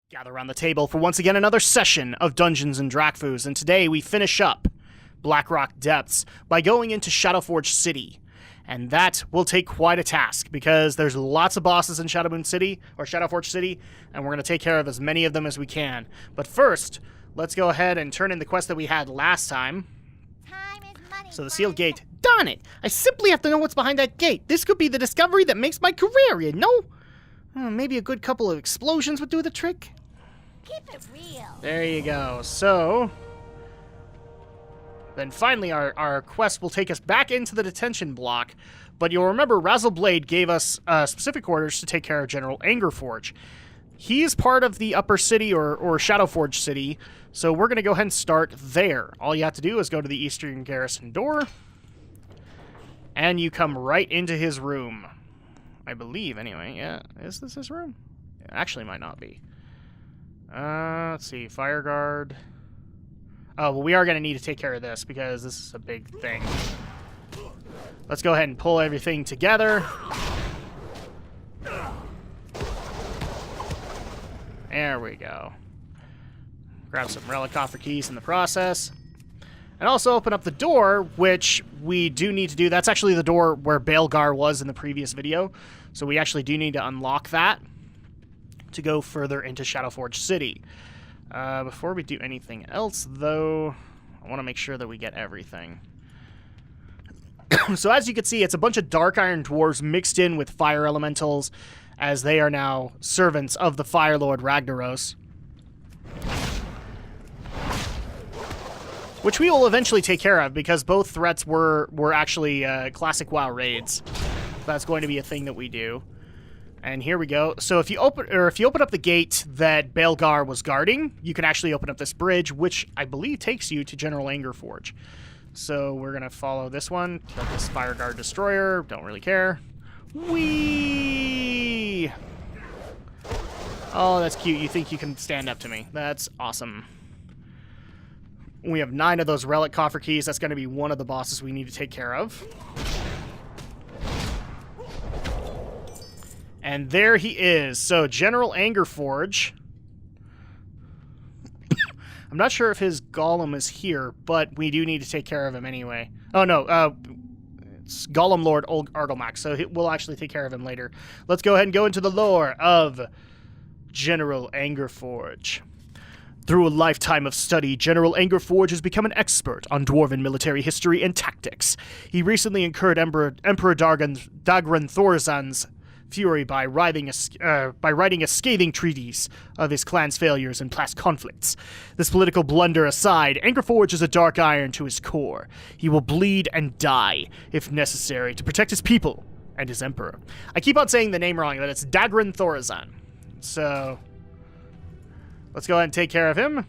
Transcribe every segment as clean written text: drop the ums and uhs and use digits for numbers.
Gather around the table for once again another session of Dungeons and Drakfus, and today we finish up Blackrock Depths by going into Shadowforge City. And that will take quite a task, because there's lots of bosses in Shadowmoon City, or Shadowforge City, and we're going to take care of as many of them as we can. But first, let's go ahead and turn in the quest that we had last time. Time is money. So the sealed gate. Darn it! I simply have to know what's behind that gate. This could be the discovery that makes my career, you know? Maybe a good couple of explosions would do the trick. Keep it real. There you go. So, then finally our quest will take us back into the detention block, but you'll remember Razzleblade gave us specific orders to take care of General Angerforge. He is part of the Upper City, or Shadowforge City, so we're going to go ahead and start there. All you have to do is go to the Eastern Garrison door, and you come right into his room. I believe, anyway. Yeah, is this his room? Actually, might not be. Let's see, Fire Guard. Oh, well, we are going to need to take care of this because this is a big thing. Let's go ahead and pull everything together. There we go. Grab some relic coffer keys in the process. And also open up the door, which we do need to do. That's actually the door where Baelgar was in the previous video. So we actually do need to unlock that to go further into Shadowforge City. Before we do anything else, though, I want to make sure that we get everything. So as you can see, it's a bunch of Dark Iron Dwarves mixed in with Fire Elementals, as they are now servants of the Fire Lord Ragnaros. Which we will eventually take care of, because both threats were actually classic WoW raids. That's going to be a thing that we do. And here we go. So if you open up the gate that Baelgar was guarding, you can actually open up this bridge, which I believe takes you to General Angerforge. So we're gonna follow this one. Got this Fire Guard Destroyer. Don't really care. Whee! Oh, that's cute. You think you can stand up to me? That's awesome. We have 9 of those relic coffer keys. That's going to be one of the bosses we need to take care of. And there he is. So, General Angerforge. I'm not sure if his golem is here, but we do need to take care of him anyway. Oh, no. It's Golem Lord Argelmax, so we'll actually take care of him later. Let's go ahead and go into the lore of General Angerforge. Through a lifetime of study, General Angerforge has become an expert on dwarven military history and tactics. He recently incurred Emperor Dagran Thaurissan's fury by writing a scathing treatise of his clan's failures and past conflicts. This political blunder aside, Angerforge is a dark iron to his core. He will bleed and die, if necessary, to protect his people and his emperor. I keep on saying the name wrong, but it's Dagran Thaurissan. So let's go ahead and take care of him.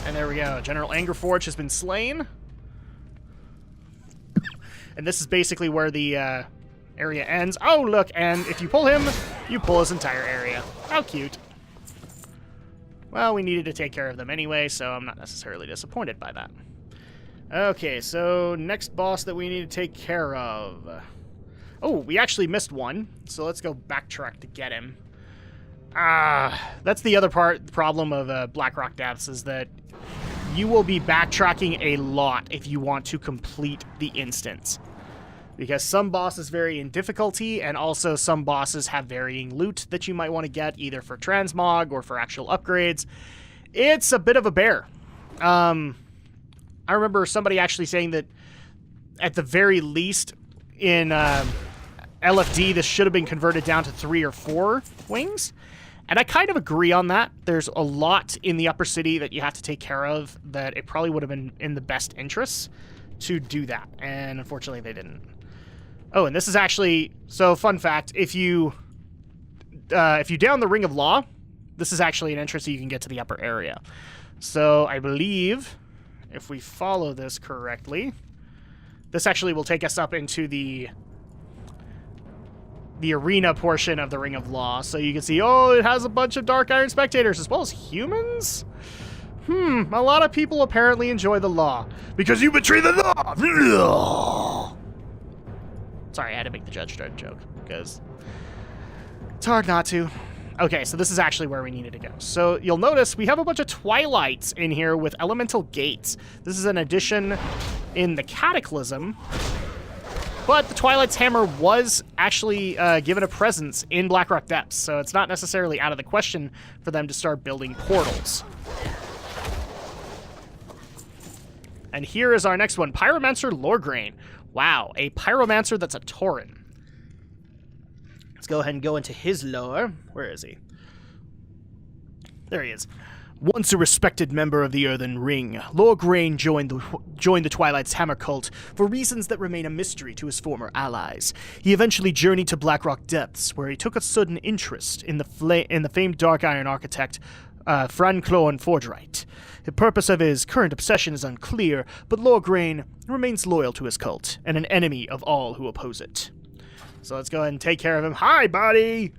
And there we go. General Angerforge has been slain. And this is basically where the area ends. Oh, look, and if you pull him, you pull his entire area. How cute. Well, we needed to take care of them anyway, so I'm not necessarily disappointed by that. Okay, so next boss that we need to take care of. Oh, we actually missed one, so let's go backtrack to get him. That's the other problem of Blackrock Depths, is that you will be backtracking a lot if you want to complete the instance. Because some bosses vary in difficulty, and also some bosses have varying loot that you might want to get, either for transmog or for actual upgrades. It's a bit of a bear. I remember somebody actually saying that at the very least in LFD, this should have been converted down to 3 or 4 wings. And I kind of agree on that. There's a lot in the Upper City that you have to take care of that it probably would have been in the best interests to do that. And unfortunately, they didn't. Oh, and this is actually... So, fun fact, if you down the Ring of Law, this is actually an entrance so you can get to the upper area. So, I believe, if we follow this correctly, this actually will take us up into the arena portion of the Ring of Law. So you can see, oh, it has a bunch of Dark Iron spectators, as well as humans? A lot of people apparently enjoy the law. Because you betray the law! Sorry, I had to make the Judge Dredd joke, because It's hard not to. Okay, so this is actually where we needed to go. So you'll notice we have a bunch of Twilights in here with elemental gates. This is an addition in the Cataclysm. But the Twilight's Hammer was actually given a presence in Blackrock Depths, so it's not necessarily out of the question for them to start building portals. And here is our next one, Pyromancer Lorgrain. Wow, a Pyromancer that's a Tauren. Let's go ahead and go into his lore. Where is he? There he is. Once a respected member of the Earthen Ring, Lorgrain joined the Twilight's Hammer cult for reasons that remain a mystery to his former allies. He eventually journeyed to Blackrock Depths, where he took a sudden interest in the famed Dark Iron architect, Francloan Forgerite. The purpose of his current obsession is unclear, but Lorgrain remains loyal to his cult, and an enemy of all who oppose it. So let's go ahead and take care of him. Hi, buddy!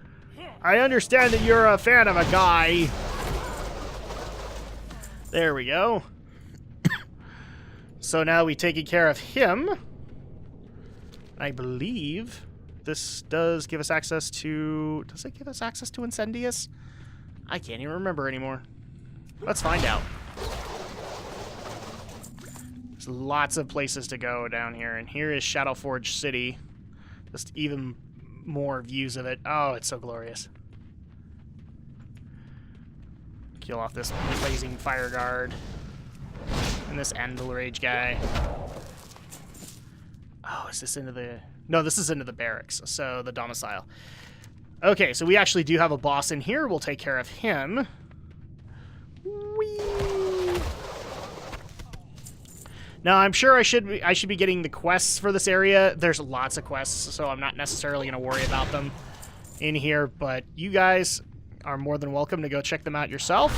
I understand that you're a fan of a guy. There we go. So now we've taken care of him. I believe this does give us access to... Does it give us access to Incendius? I can't even remember anymore. Let's find out. There's lots of places to go down here, and here is Shadowforge City. Just even more views of it. Oh, it's so glorious. Kill off this blazing fire guard. And this Anvil Rage guy. Oh, is this into the... No, this is into the barracks, so the domicile. Okay, so we actually do have a boss in here. We'll take care of him. Whee! Now, I'm sure I should be getting the quests for this area. There's lots of quests, so I'm not necessarily going to worry about them in here, but you guys are more than welcome to go check them out yourself.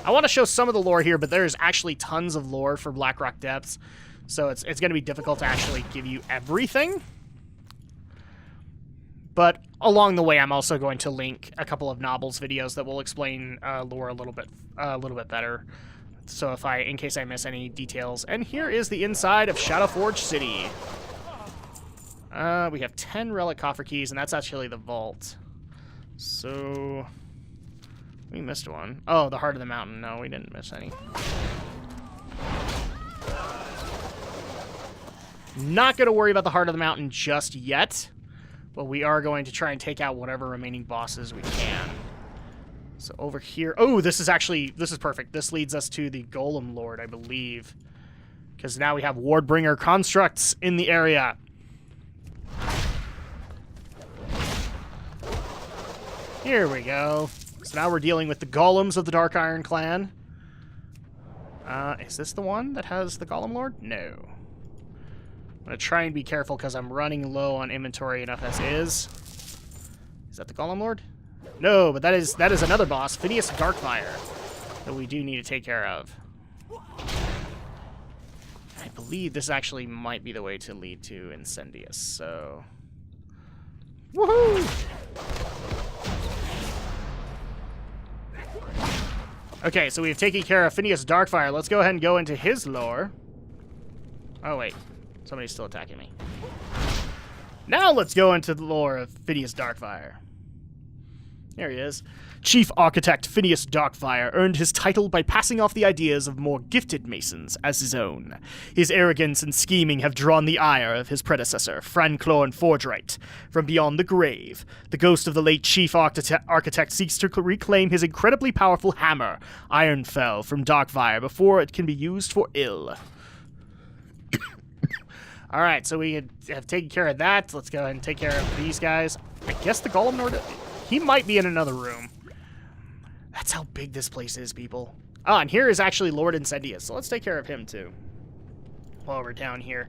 I want to show some of the lore here, but there's actually tons of lore for Blackrock Depths, so it's going to be difficult to actually give you everything. But along the way, I'm also going to link a couple of Nobbles videos that will explain lore a little bit better. So in case I miss any details. And here is the inside of Shadowforge City. We have 10 relic coffer keys, and that's actually the vault. So we missed one. Oh, the Heart of the Mountain. No, we didn't miss any. Not going to worry about the Heart of the Mountain just yet, but we are going to try and take out whatever remaining bosses we can. So over here... Oh, this is perfect. This leads us to the Golem Lord, I believe. Because now we have Wardbringer constructs in the area. Here we go. So now we're dealing with the Golems of the Dark Iron Clan. Is this the one that has the Golem Lord? No. I'm going to try and be careful because I'm running low on inventory enough as is. Is that the Golem Lord? No, but that is another boss, Phineas Darkfire, that we do need to take care of. I believe this actually might be the way to lead to Incendius, so... Woohoo! Okay, so we've taken care of Phineas Darkfire. Let's go ahead and go into his lore. Oh, wait. Somebody's still attacking me. Now let's go into the lore of Phineas Darkfire. There he is. Chief Architect Phineas Darkfire earned his title by passing off the ideas of more gifted masons as his own. His arrogance and scheming have drawn the ire of his predecessor, Francloan Forgerite. From beyond the grave, the ghost of the late Chief Architect seeks to reclaim his incredibly powerful hammer, Ironfell, from Darkfire before it can be used for ill. Alright, so we have taken care of that. Let's go ahead and take care of these guys. I guess the Golem Lord... He might be in another room. That's how big this place is, people. Oh, and here is actually Lord Incendius, so let's take care of him, too. While we're down here.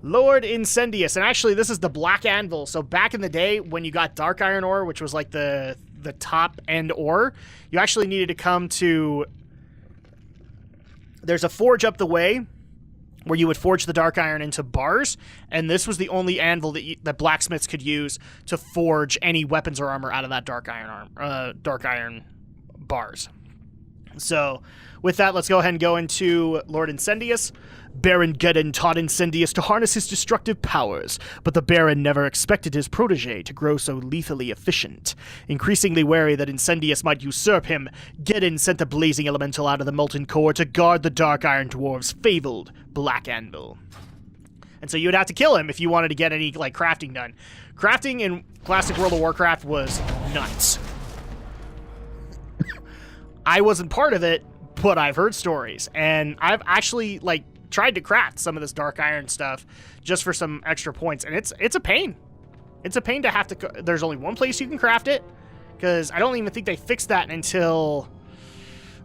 Lord Incendius, and actually this is the Black Anvil, so back in the day when you got Dark Iron ore, which was like the top-end ore, you actually needed to come to... There's a forge up the way where you would forge the Dark Iron into bars, and this was the only anvil that blacksmiths could use to forge any weapons or armor out of that Dark Iron bars. So, with that, let's go ahead and go into Lord Incendius. Baron Geddon taught Incendius to harness his destructive powers, but the Baron never expected his protege to grow so lethally efficient. Increasingly wary that Incendius might usurp him, Geddon sent the blazing elemental out of the molten core to guard the Dark Iron Dwarves' fabled Black Anvil. And so you would have to kill him if you wanted to get any, like, crafting done. Crafting in classic World of Warcraft was nuts. I wasn't part of it, but I've heard stories, and I've actually, like, tried to craft some of this Dark Iron stuff just for some extra points, and it's a pain. It's a pain to have to... There's only one place you can craft it, because I don't even think they fixed that until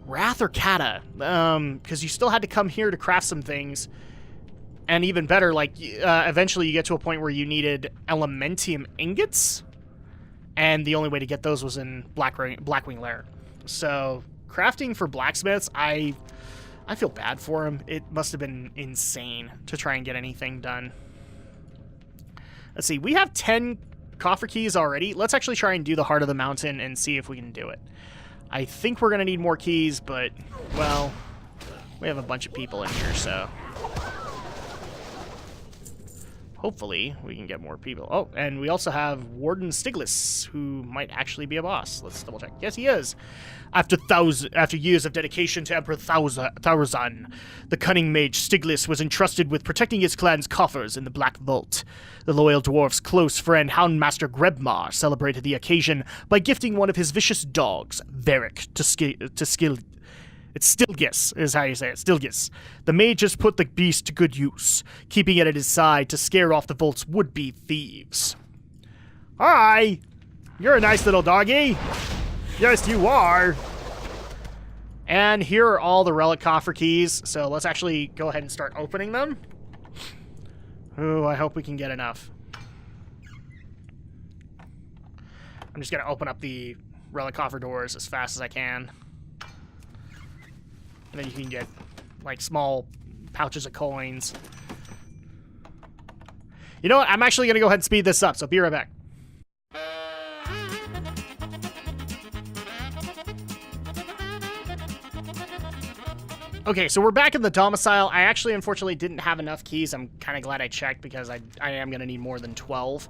Wrath or Kata, because you still had to come here to craft some things, and even better, like, eventually you get to a point where you needed Elementium ingots, and the only way to get those was in Blackwing Lair. So, crafting for blacksmiths, I feel bad for him. It must have been insane to try and get anything done. Let's see, we have 10 coffer keys already. Let's actually try and do the Heart of the Mountain and see if we can do it. I think we're going to need more keys, but, well, we have a bunch of people in here, so... Hopefully, we can get more people. Oh, and we also have Warden Stiglitz, who might actually be a boss. Let's double check. Yes, he is. After years of dedication to Emperor Thaurissan, the cunning mage Stiglitz was entrusted with protecting his clan's coffers in the Black Vault. The loyal dwarf's close friend Houndmaster Grebmar celebrated the occasion by gifting one of his vicious dogs, Varric, It's Stilgis, is how you say it, Stilgis. The mage has put the beast to good use, keeping it at his side to scare off the vault's would-be thieves. Hi! You're a nice little doggy. Yes, you are. And here are all the relic coffer keys, so let's actually go ahead and start opening them. Ooh, I hope we can get enough. I'm just going to open up the relic coffer doors as fast as I can. And then you can get, like, small pouches of coins. You know what? I'm actually going to go ahead and speed this up, so be right back. Okay, so we're back in the domicile. I actually, unfortunately, didn't have enough keys. I'm kind of glad I checked because I am going to need more than 12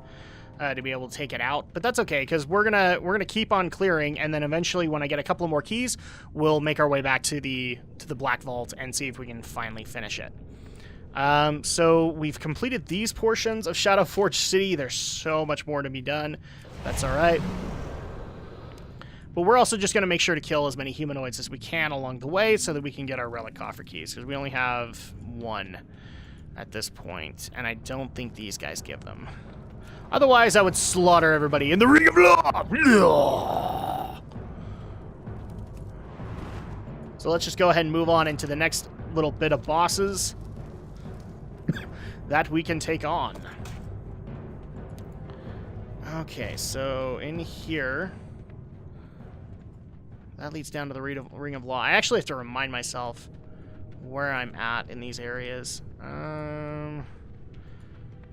to be able to take it out. But that's okay, because we're gonna keep on clearing, and then eventually, when I get a couple more keys, we'll make our way back to the Black Vault and see if we can finally finish it. So we've completed these portions of Shadowforge City. There's so much more to be done. That's all right. But we're also just going to make sure to kill as many humanoids as we can along the way so that we can get our relic coffer keys, because we only have one at this point, and I don't think these guys give them. Otherwise, I would slaughter everybody in the Ring of Law! So let's just go ahead and move on into the next little bit of bosses that we can take on. Okay, so in here... That leads down to the Ring of Law. I actually have to remind myself where I'm at in these areas.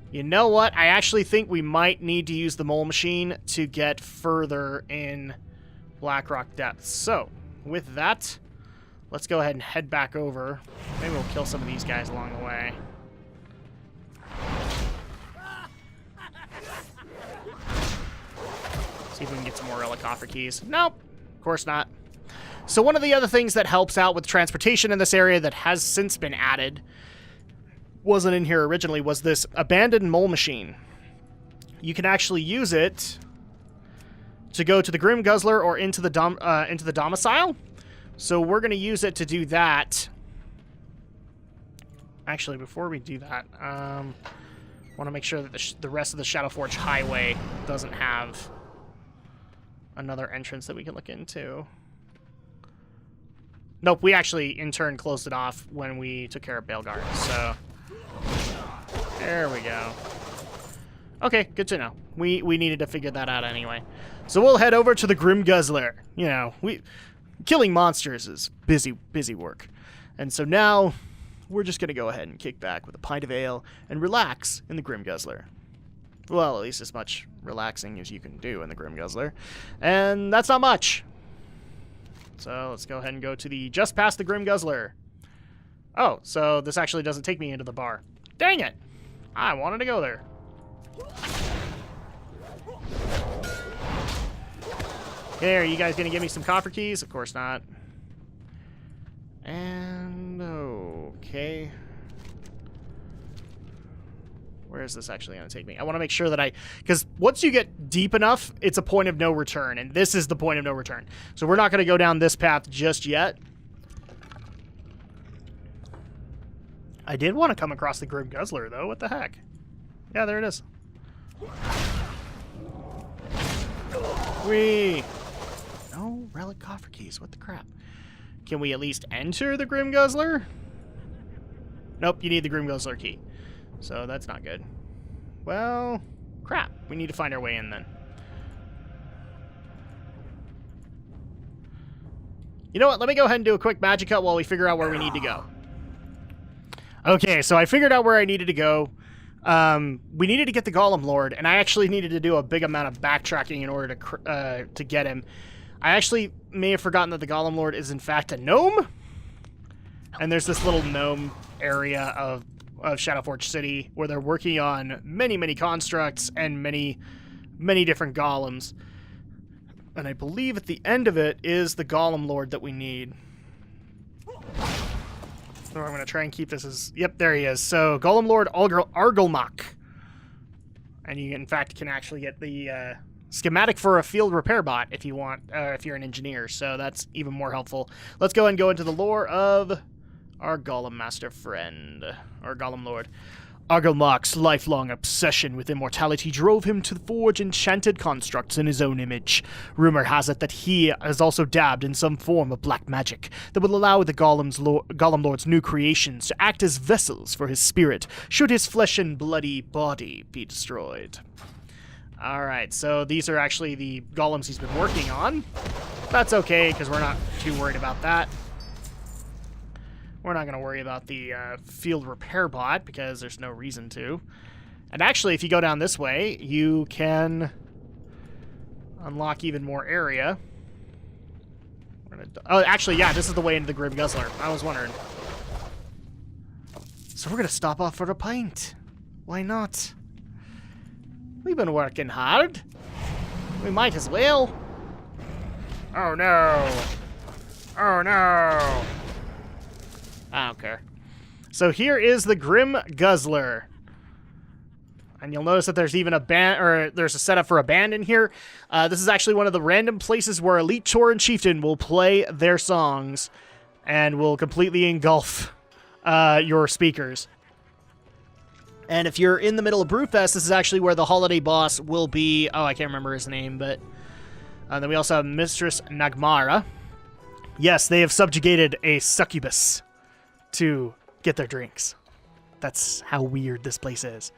You know what? I actually think we might need to use the mole machine to get further in Blackrock Depths. So, with that, let's go ahead and head back over. Maybe we'll kill some of these guys along the way. See if we can get some more relic coffer keys. Nope. Of course not. So one of the other things that helps out with transportation in this area that has since been added, wasn't in here originally, was this abandoned mole machine. You can actually use it to go to the Grim Guzzler or into the domicile. So we're going to use it to do that. Actually, before we do that, I want to make sure that the rest of the Shadowforge Highway doesn't have another entrance that we can look into. Nope, we actually, in turn, closed it off when we took care of Baelgard, so... There we go. Okay, good to know. We needed to figure that out anyway. So we'll head over to the Grim Guzzler. You know, killing monsters is busy work. And so now, we're just going to go ahead and kick back with a pint of ale and relax in the Grim Guzzler. Well, at least as much relaxing as you can do in the Grim Guzzler. And that's not much. So let's go ahead and go to the just past the Grim Guzzler. Oh, so this actually doesn't take me into the bar. Dang it! I wanted to go there. Here, are you guys gonna give me some copper keys? Of course not. And okay. Where is this actually going to take me? I want to make sure that because once you get deep enough, it's a point of no return, and this is the point of no return. So we're not going to go down this path just yet. I did want to come across the Grim Guzzler, though. What the heck? Yeah, there it is. Whee! No relic coffer keys. What the crap? Can we at least enter the Grim Guzzler? Nope, you need the Grim Guzzler key. So that's not good. Well, crap. We need to find our way in then. You know what? Let me go ahead and do a quick magic cut while we figure out where we need to go. Okay, so I figured out where I needed to go. We needed to get the Golem Lord, and I actually needed to do a big amount of backtracking in order to get him. I actually may have forgotten that the Golem Lord is in fact a gnome. And there's this little gnome area of Shadowforge City where they're working on many constructs and many different golems. And I believe at the end of it is the Golem Lord that we need. So I'm going to try and keep this as... Yep, there he is. So Golem Lord Argolmach. And you, in fact, can actually get the schematic for a field repair bot if you want, if you're an engineer. So that's even more helpful. Let's go and go into the lore of our Golem Master friend, or Golem Lord. Argolmach's lifelong obsession with immortality drove him to forge enchanted constructs in his own image. Rumor has it that he has also dabbed in some form of black magic that will allow the Golem Lord's new creations to act as vessels for his spirit, should his flesh and bloody body be destroyed. Alright, so these are actually the golems he's been working on. That's okay, because we're not too worried about that. We're not going to worry about the field repair bot because there's no reason to. And actually, if you go down this way, you can unlock even more area. Oh, actually, yeah, this is the way into the Grim Guzzler. I was wondering. So we're going to stop off for a pint. Why not? We've been working hard. We might as well. Oh, no. Oh, no. I don't care. So here is the Grim Guzzler. And you'll notice that there's even a band, or there's a setup for a band in here. This is actually one of the random places where Elite Tauren Chieftain will play their songs and will completely engulf your speakers. And if you're in the middle of Brewfest, this is actually where the holiday boss will be. Oh, I can't remember his name, but then we also have Mistress Nagmara. Yes, they have subjugated a succubus to get their drinks. That's how weird this place is.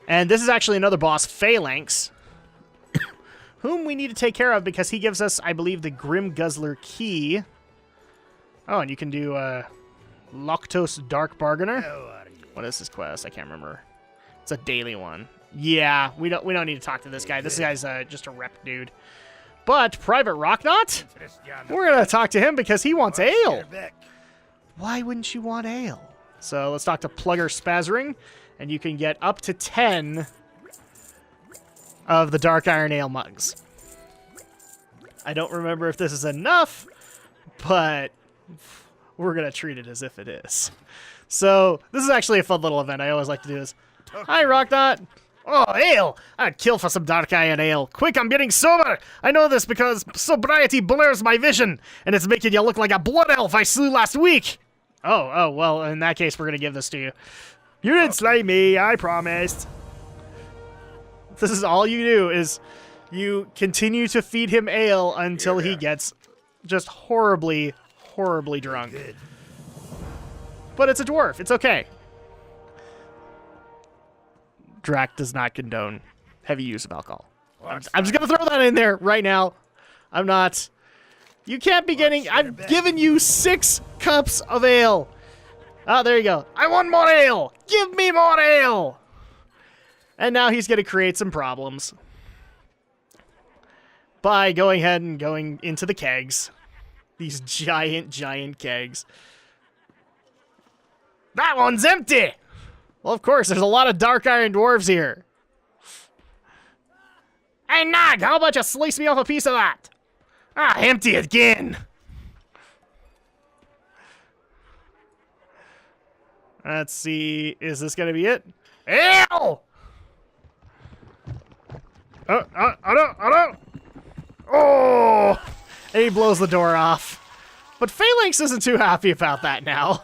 And this is actually another boss, Phalanx, whom we need to take care of because he gives us, I believe, the Grim Guzzler key. Oh, and you can do Lactose Dark Bargainer. What is this quest? I can't remember. It's a daily one. Yeah, we don't need to talk to this guy. This guy's just a rep dude. But Private Rocknot, we're gonna talk to him because he wants ale. Why wouldn't you want ale? So let's talk to Plugger Spazzering, and you can get up to 10 of the Dark Iron Ale mugs. I don't remember if this is enough, but we're going to treat it as if it is. So this is actually a fun little event. I always like to do this. Hi, Rocknot. Oh, ale! I'd kill for some Dark Iron Ale. Quick, I'm getting sober! I know this because sobriety blurs my vision, and it's making you look like a blood elf I slew last week! Oh, well, in that case, we're gonna give this to you. You didn't slay me, I promised. This is all you do, is you continue to feed him ale until he gets just horribly, horribly drunk. But it's a dwarf, it's okay. Drak does not condone heavy use of alcohol. I'm just gonna throw that in there right now. I'm not... You can't be getting... I've given you 6 cups of ale. Oh, there you go. I want more ale. Give me more ale. And now he's going to create some problems by going ahead and going into the kegs. These giant kegs. That one's empty! Well, of course, there's a lot of dark iron dwarves here. Hey, Nog, how about you slice me off a piece of that? Ah, empty again. Let's see. Is this going to be it? Ew! Oh! And he blows the door off. But Phalanx isn't too happy about that now.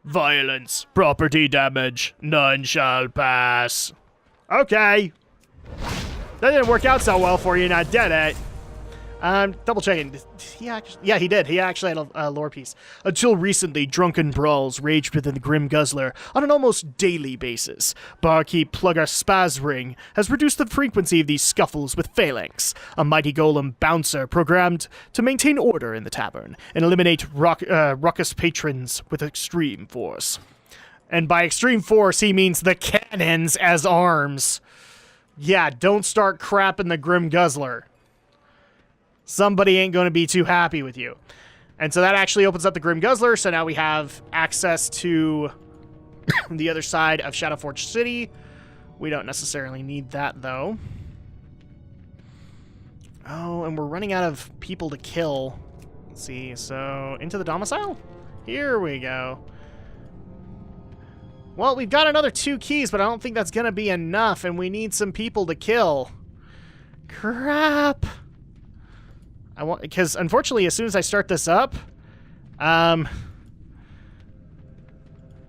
Violence, property damage, none shall pass. Okay. That didn't work out so well for you, now did it? Double checking. Yeah, he did. He actually had a lore piece. Until recently, drunken brawls raged within the Grim Guzzler on an almost daily basis. Barkeep Plugger Spazring has reduced the frequency of these scuffles with Phalanx, a mighty golem bouncer programmed to maintain order in the tavern and eliminate ruckus patrons with extreme force. And by extreme force, he means the cannons as arms. Yeah, don't start crapping the Grim Guzzler. Somebody ain't going to be too happy with you. And so that actually opens up the Grim Guzzler, so now we have access to the other side of Shadowforge City. We don't necessarily need that, though. Oh, and we're running out of people to kill. Let's see, so into the domicile? Here we go. Well, we've got another 2 keys, but I don't think that's going to be enough, and we need some people to kill. Crap. Because unfortunately, as soon as I start this up, as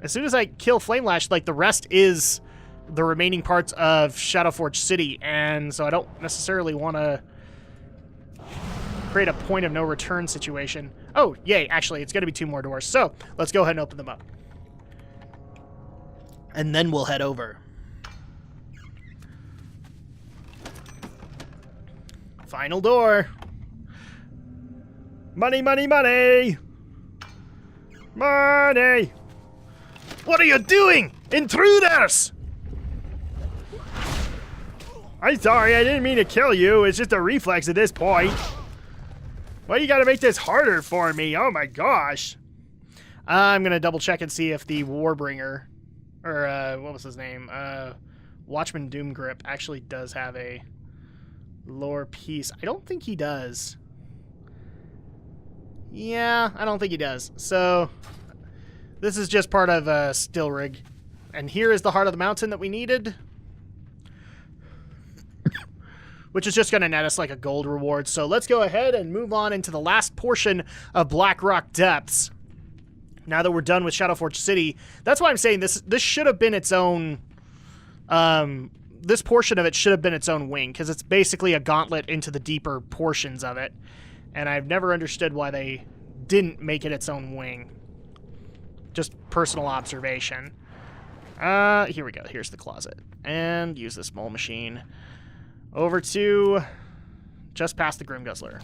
soon as I kill Flamelash, like the rest is the remaining parts of Shadowforge City, and so I don't necessarily want to create a point of no return situation. Oh, yay, actually, it's going to be 2 more doors, so let's go ahead and open them up. And then we'll head over. Final door. Money, money, money! Money! What are you doing? Intruders! I'm sorry, I didn't mean to kill you. It's just a reflex at this point. Why you gotta make this harder for me? Oh my gosh. I'm gonna double check and see if the Warbringer, or what was his name? Watchman Doomgrip actually does have a lore piece. I don't think he does. Yeah, I don't think he does. So, this is just part of Still Rig. And here is the heart of the mountain that we needed. Which is just going to net us like a gold reward. So let's go ahead and move on into the last portion of Blackrock Depths. Now that we're done with Shadowforge City. That's why I'm saying this should have been its own... this portion of it should have been its own wing. Because it's basically a gauntlet into the deeper portions of it. And I've never understood why they didn't make it its own wing. Just personal observation. Here we go. Here's the closet. And use the small machine. Over to just past the Grim Guzzler.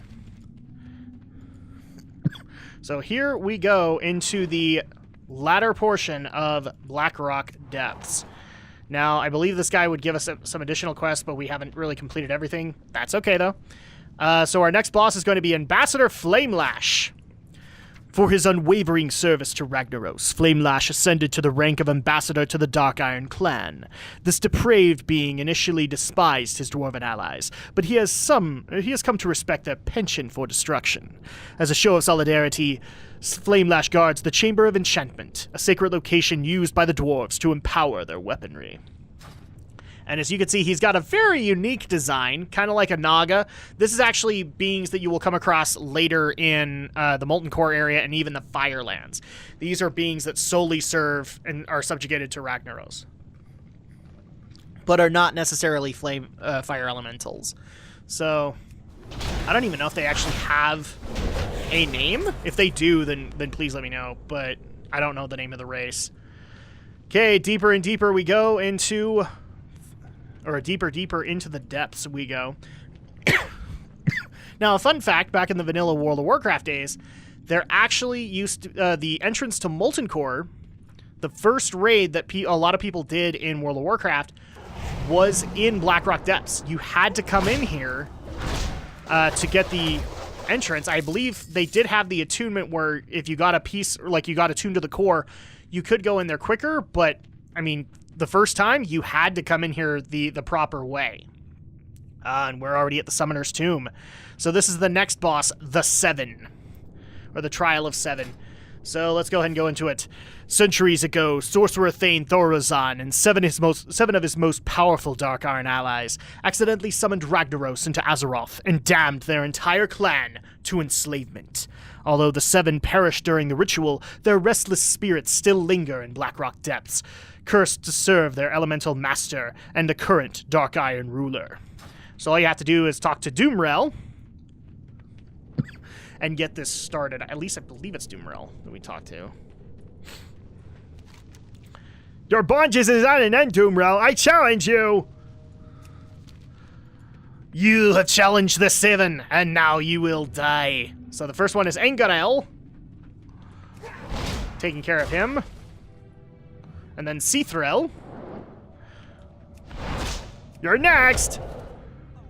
So here we go into the latter portion of Blackrock Depths. Now, I believe this guy would give us some additional quests, but we haven't really completed everything. That's okay, though. So our next boss is going to be Ambassador Flamelash. For his unwavering service to Ragnaros, Flamelash ascended to the rank of ambassador to the Dark Iron clan. This depraved being initially despised his dwarven allies, but he has come to respect their penchant for destruction. As a show of solidarity, Flamelash guards the Chamber of Enchantment, a sacred location used by the dwarves to empower their weaponry. And as you can see, he's got a very unique design, kind of like a Naga. This is actually beings that you will come across later in the Molten Core area and even the Firelands. These are beings that solely serve and are subjugated to Ragnaros, but are not necessarily fire elementals. So I don't even know if they actually have a name. If they do, then please let me know, but I don't know the name of the race. Okay, deeper and deeper we go into... or deeper into the depths we go. Now, a fun fact, back in the vanilla World of Warcraft days, there actually used to, the entrance to Molten Core, the first raid that a lot of people did in World of Warcraft, was in Blackrock Depths. You had to come in here to get the entrance, I believe they did have the attunement where if you got a piece, or like you got attuned to the core, you could go in there quicker, but, I mean, the first time, you had to come in here the proper way. And we're already at the Summoner's Tomb. So this is the next boss, the Seven. Or the Trial of Seven. So let's go ahead and go into it. Centuries ago, Sorcerer Thane Thaurissan and seven of his most powerful Dark Iron allies accidentally summoned Ragnaros into Azeroth and damned their entire clan to enslavement. Although the Seven perished during the ritual, their restless spirits still linger in Blackrock Depths, cursed to serve their elemental master and the current Dark Iron ruler. So all you have to do is talk to Doomrel and get this started. At least I believe it's Doomrel that we talked to. Your bonges is on an end, Doomrel. I challenge you. You have challenged the Seven, and now you will die. So the first one is Angarel. Taking care of him. And then Cethrel. You're next.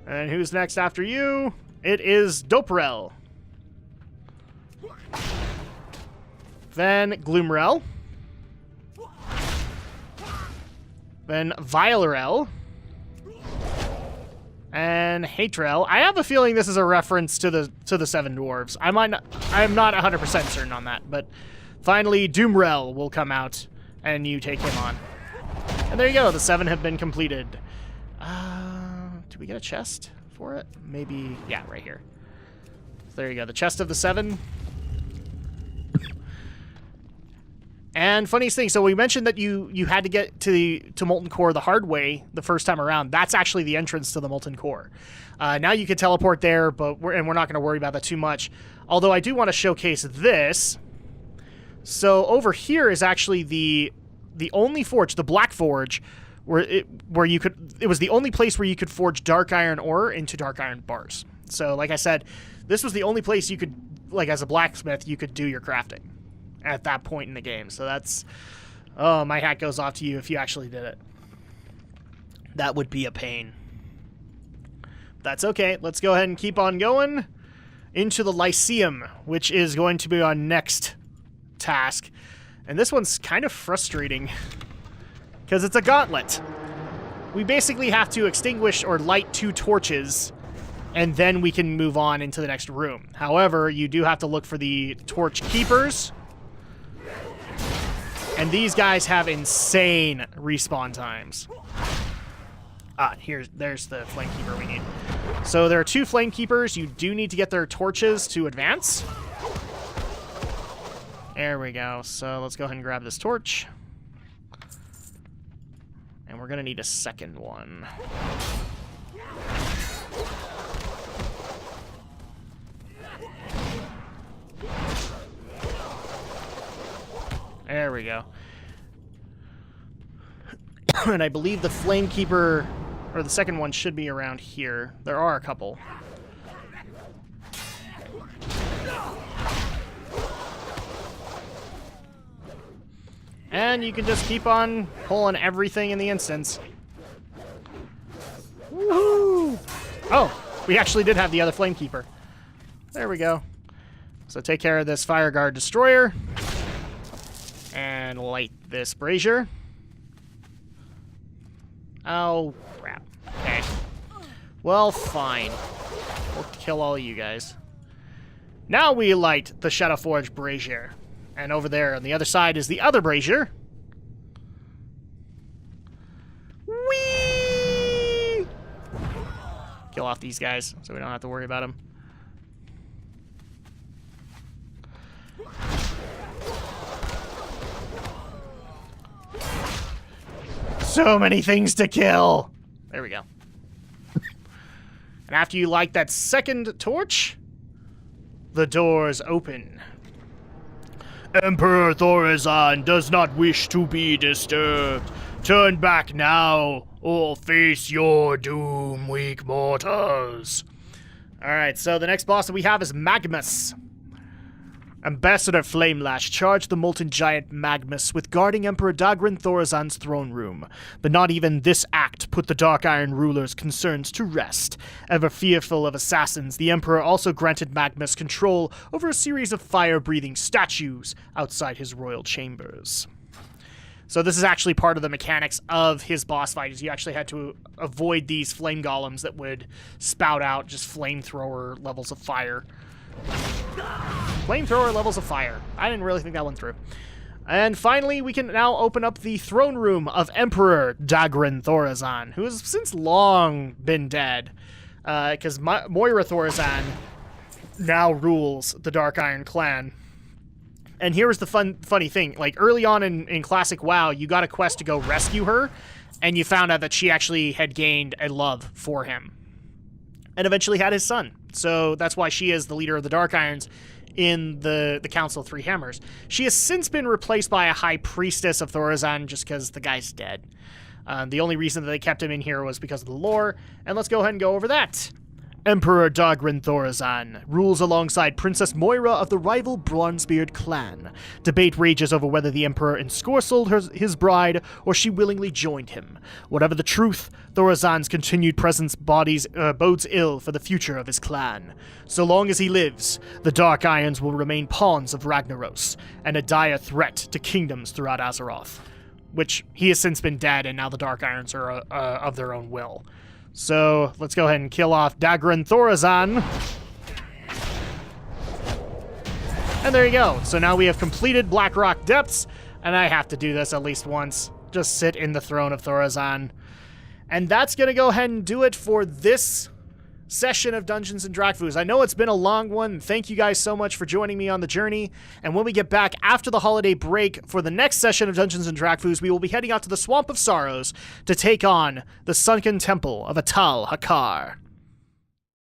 And who's next after you? It is Doperel. Then Gloomrel. Then Vilerel. And Hatrel. I have a feeling this is a reference to the Seven Dwarves. I'm not 100% certain on that, but finally Doomrel will come out and you take him on. And there you go, the 7 have been completed. Do we get a chest for it? Maybe, yeah, right here. So there you go, the chest of the 7. And funniest thing, so we mentioned that you had to get to Molten Core the hard way the first time around. That's actually the entrance to the Molten Core. Now you can teleport there, but we're not going to worry about that too much. Although I do want to showcase this. So over here is actually the only forge, the Black Forge, where you could. It was the only place where you could forge Dark Iron ore into Dark Iron bars. So like I said, this was the only place you could, like as a blacksmith, you could do your crafting at that point in the game. So that's, oh, my hat goes off to you if you actually did it. That would be a pain. That's okay. Let's go ahead and keep on going into the Lyceum, which is going to be our next task. And this one's kind of frustrating because it's a gauntlet. We basically have to extinguish or light 2 torches and then we can move on into the next room. However, you do have to look for the torch keepers. And these guys have insane respawn times. There's the Flamekeeper we need. So there are 2 Flamekeepers. You do need to get their torches to advance. There we go. So let's go ahead and grab this torch. And we're going to need a second one. There we go. And I believe the Flamekeeper, or the second one, should be around here. There are a couple. And you can just keep on pulling everything in the instance. Woohoo! Oh, we actually did have the other Flamekeeper. There we go. So take care of this Fire Guard Destroyer. And light this brazier. Oh, crap. Okay. Well, fine. We'll kill all of you guys. Now we light the Shadowforge brazier. And over there on the other side is the other brazier. Whee! Kill off these guys so we don't have to worry about them. So many things to kill. There we go. And after you light that second torch, the doors open. Emperor Thaurissan does not wish to be disturbed. Turn back now, or face your doom, weak mortals. Alright, so the next boss that we have is Magnus. Ambassador Flamelash charged the molten giant Magnus with guarding Emperor Dagran Thaurissan's throne room, but not even this act put the Dark Iron ruler's concerns to rest. Ever fearful of assassins, the Emperor also granted Magnus control over a series of fire-breathing statues outside his royal chambers. So this is actually part of the mechanics of his boss fight, is you actually had to avoid these flame golems that would spout out just flamethrower levels of fire. Flamethrower levels of fire. I didn't really think that one through. And finally, we can now open up the throne room of Emperor Dagran Thaurissan, who has since long been dead, because Moira Thaurissan now rules the Dark Iron clan. And here was the funny thing. Like, early on in Classic WoW, you got a quest to go rescue her, and you found out that she actually had gained a love for him, and eventually had his son. So that's why she is the leader of the Dark Irons in the Council of Three Hammers. She has since been replaced by a High Priestess of Thaurissan just because the guy's dead. The only reason that they kept him in here was because of the lore, and let's go ahead and go over that. Emperor Dagran Thaurissan rules alongside Princess Moira of the rival Bronzebeard clan. Debate rages over whether the Emperor ensorcelled his bride or she willingly joined him. Whatever the truth, Thaurissan's continued presence bodes ill for the future of his clan. So long as he lives, the Dark Irons will remain pawns of Ragnaros, and a dire threat to kingdoms throughout Azeroth. Which, he has since been dead, and now the Dark Irons are of their own will. So, let's go ahead and kill off Dagran Thaurissan. And there you go. So now we have completed Blackrock Depths, and I have to do this at least once. Just sit in the throne of Thaurissan. And that's going to go ahead and do it for this session of Dungeons & Drakfus. I know it's been a long one. Thank you guys so much for joining me on the journey. And when we get back after the holiday break for the next session of Dungeons & Drakfus, we will be heading out to the Swamp of Sorrows to take on the Sunken Temple of Atal Hakar.